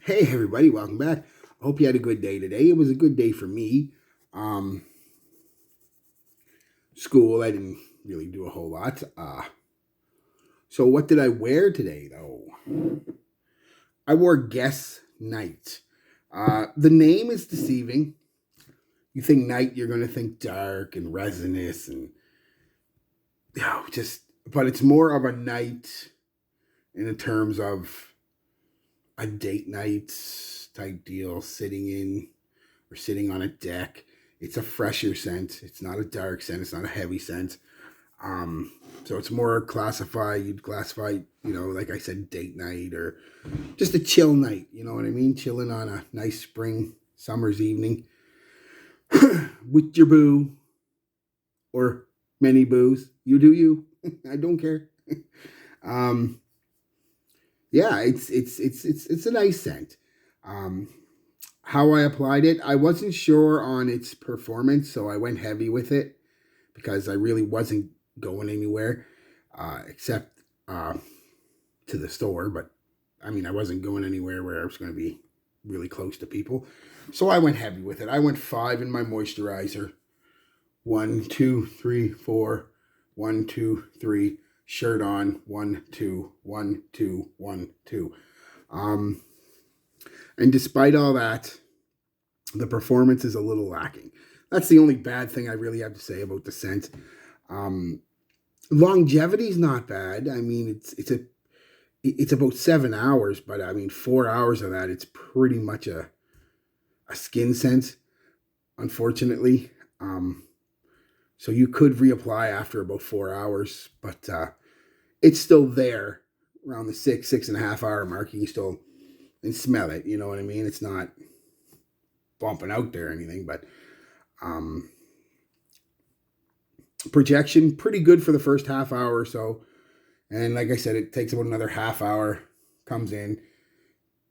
Hey everybody, welcome back. I hope you had a good day today. It was a good day for me. Um, School, I didn't really do a whole lot. So what did I wear today though? I wore Guess Night. The name is deceiving. You think night, you're gonna think dark and resinous and just. But it's more of a night in the terms of a date night type deal, sitting in or sitting on a deck. It's a fresher scent. It's not a dark scent. It's not a heavy scent. So it's more classified. You'd classify, like I said, date night or just a chill night. You know what I mean? Chilling on a nice spring summer's evening with your boo or many boos. You do you. I don't care. um, yeah, it's a nice scent. Um, how I applied it, I wasn't sure on its performance, so I went heavy with it because I really wasn't going anywhere except to the store. But I mean, I wasn't going anywhere where I was going to be really close to people. So I went heavy with it. I went 5 in my moisturizer. 1, 2, 3, 4. 1, 2, 3. Shirt on. 1, 2, 1, 2, 1, 2. And despite all that, the performance is a little lacking. That's the only bad thing I really have to say about the scent. Um, Longevity's not bad. I mean, it's about 7 hours, but I mean 4 hours of that, it's pretty much a skin scent, unfortunately. Um, so you could reapply after about 4 hours, but it's still there around the 6.5 hour mark. You can still and smell it. You know what I mean? It's not bumping out there or anything, but um, projection pretty good for the first half hour or so. And like I said, it takes about another half hour, comes in,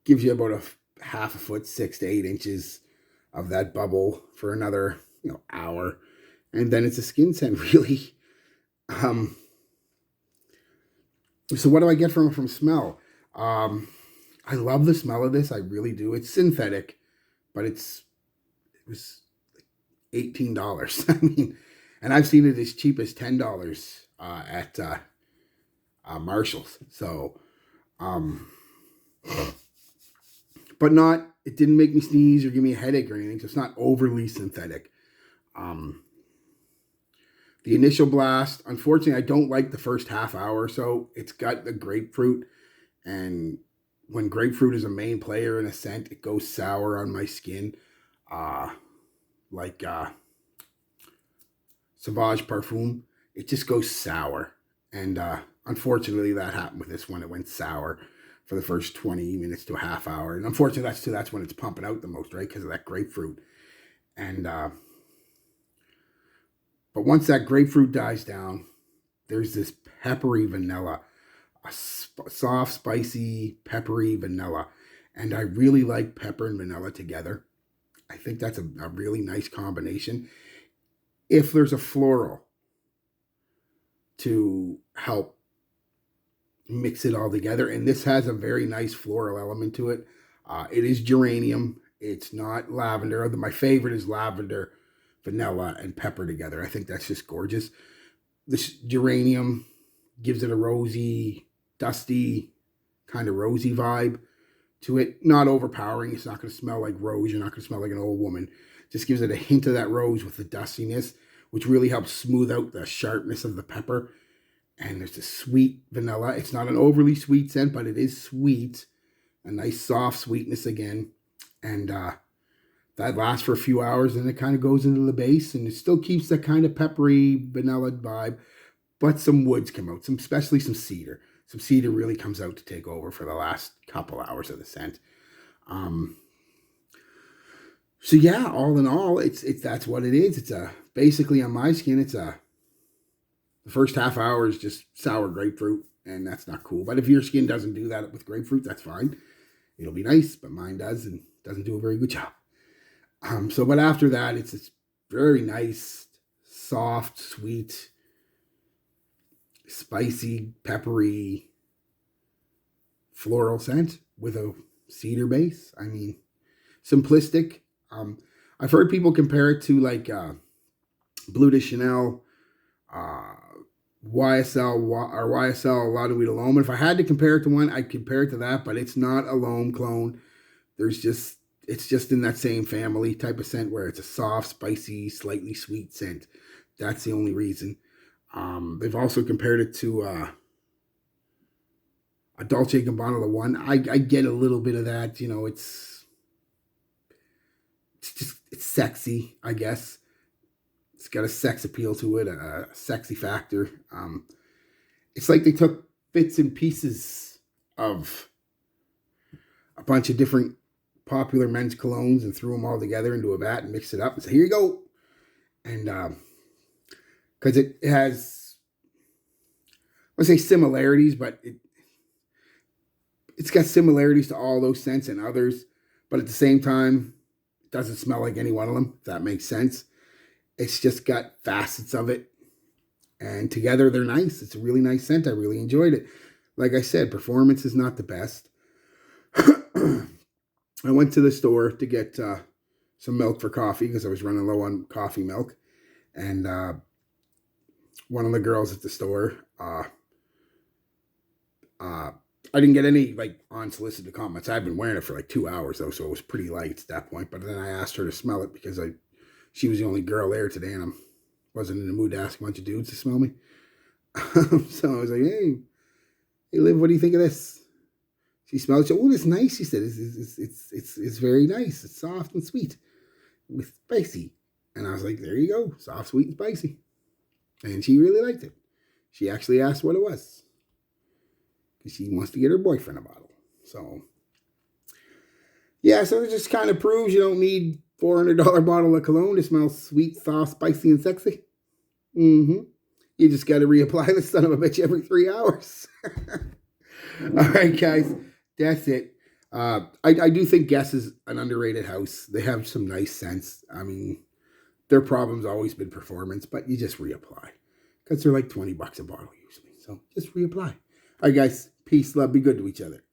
gives you about a half a foot, 6 to 8 inches of that bubble for another, hour. And then it's a skin scent, really. Um, so what do I get from smell? I love the smell of this. I really do. It's synthetic, but it was $18. I mean, and I've seen it as cheap as $10 at Marshalls. So, um, but not. It didn't make me sneeze or give me a headache or anything. So it's not overly synthetic. Um, the initial blast, unfortunately, I don't like the first half hour or so. It's got the grapefruit, and when grapefruit is a main player in a scent, it goes sour on my skin, uh, like Sauvage Parfum. It just goes sour, and unfortunately, that happened with this one. It went sour for the first 20 minutes to a half hour, and unfortunately, that's when it's pumping out the most, right? Because of that grapefruit, and but once that grapefruit dies down, there's this peppery vanilla, soft, spicy, peppery vanilla. And I really like pepper and vanilla together. I think that's a really nice combination. If there's a floral to help mix it all together, and this has a very nice floral element to it. It is geranium. It's not lavender. My favorite is lavender, vanilla, and pepper together. I think that's just gorgeous. This geranium gives it a rosy, dusty, kind of rosy vibe to it. Not overpowering. It's not going to smell like rose. You're not going to smell like an old woman. Just gives it a hint of that rose with the dustiness, which really helps smooth out the sharpness of the pepper. And there's a sweet vanilla. It's not an overly sweet scent, but it is sweet. A nice soft sweetness again. And that lasts for a few hours, and it kind of goes into the base, and it still keeps that kind of peppery vanilla vibe, but some woods come out, especially some cedar. Some cedar really comes out to take over for the last couple hours of the scent. Um, so yeah, all in all, it's that's what it is. It's a basically on my skin. The first half hour is just sour grapefruit, and that's not cool. But if your skin doesn't do that with grapefruit, that's fine. It'll be nice, but mine does and doesn't do a very good job. But after that, it's this very nice, soft, sweet, spicy, peppery, floral scent with a cedar base. I mean, simplistic. I've heard people compare it to like Bleu de Chanel, uh, YSL La Nuit L'Homme. And if I had to compare it to one, I'd compare it to that, but it's not a L'Homme clone. It's just in that same family type of scent where it's a soft, spicy, slightly sweet scent. That's the only reason. They've also compared it to a Dolce & Gabbana The One. I get a little bit of that. You know, it's sexy, I guess. It's got a sex appeal to it, a sexy factor. It's like they took bits and pieces of a bunch of different popular men's colognes and threw them all together into a vat and mixed it up and said, here you go. And because it has, I would say similarities, but it's got similarities to all those scents and others, but at the same time, it doesn't smell like any one of them, if that makes sense. It's just got facets of it, and together they're nice. It's a really nice scent. I really enjoyed it. Like I said, performance is not the best. I went to the store to get some milk for coffee because I was running low on coffee milk. And one of the girls at the store, I didn't get any like unsolicited comments. I've been wearing it for like 2 hours though, so it was pretty light at that point. But then I asked her to smell it because she was the only girl there today, and I wasn't in the mood to ask a bunch of dudes to smell me. So I was like, hey, Liv, what do you think of this? She smelled it. Oh, it's nice. She said, it's very nice. It's soft and sweet with spicy. And I was like, there you go. Soft, sweet, and spicy. And she really liked it. She actually asked what it was, because she wants to get her boyfriend a bottle. So, yeah, so it just kind of proves you don't need $400 bottle of cologne to smell sweet, soft, spicy, and sexy. You just got to reapply the son of a bitch every 3 hours. All right, guys. That's it. I do think Guess is an underrated house. They have some nice scents. I mean, their problem's always been performance, but you just reapply because they're like $20 a bottle usually. So just reapply. All right, guys. Peace, love, be good to each other.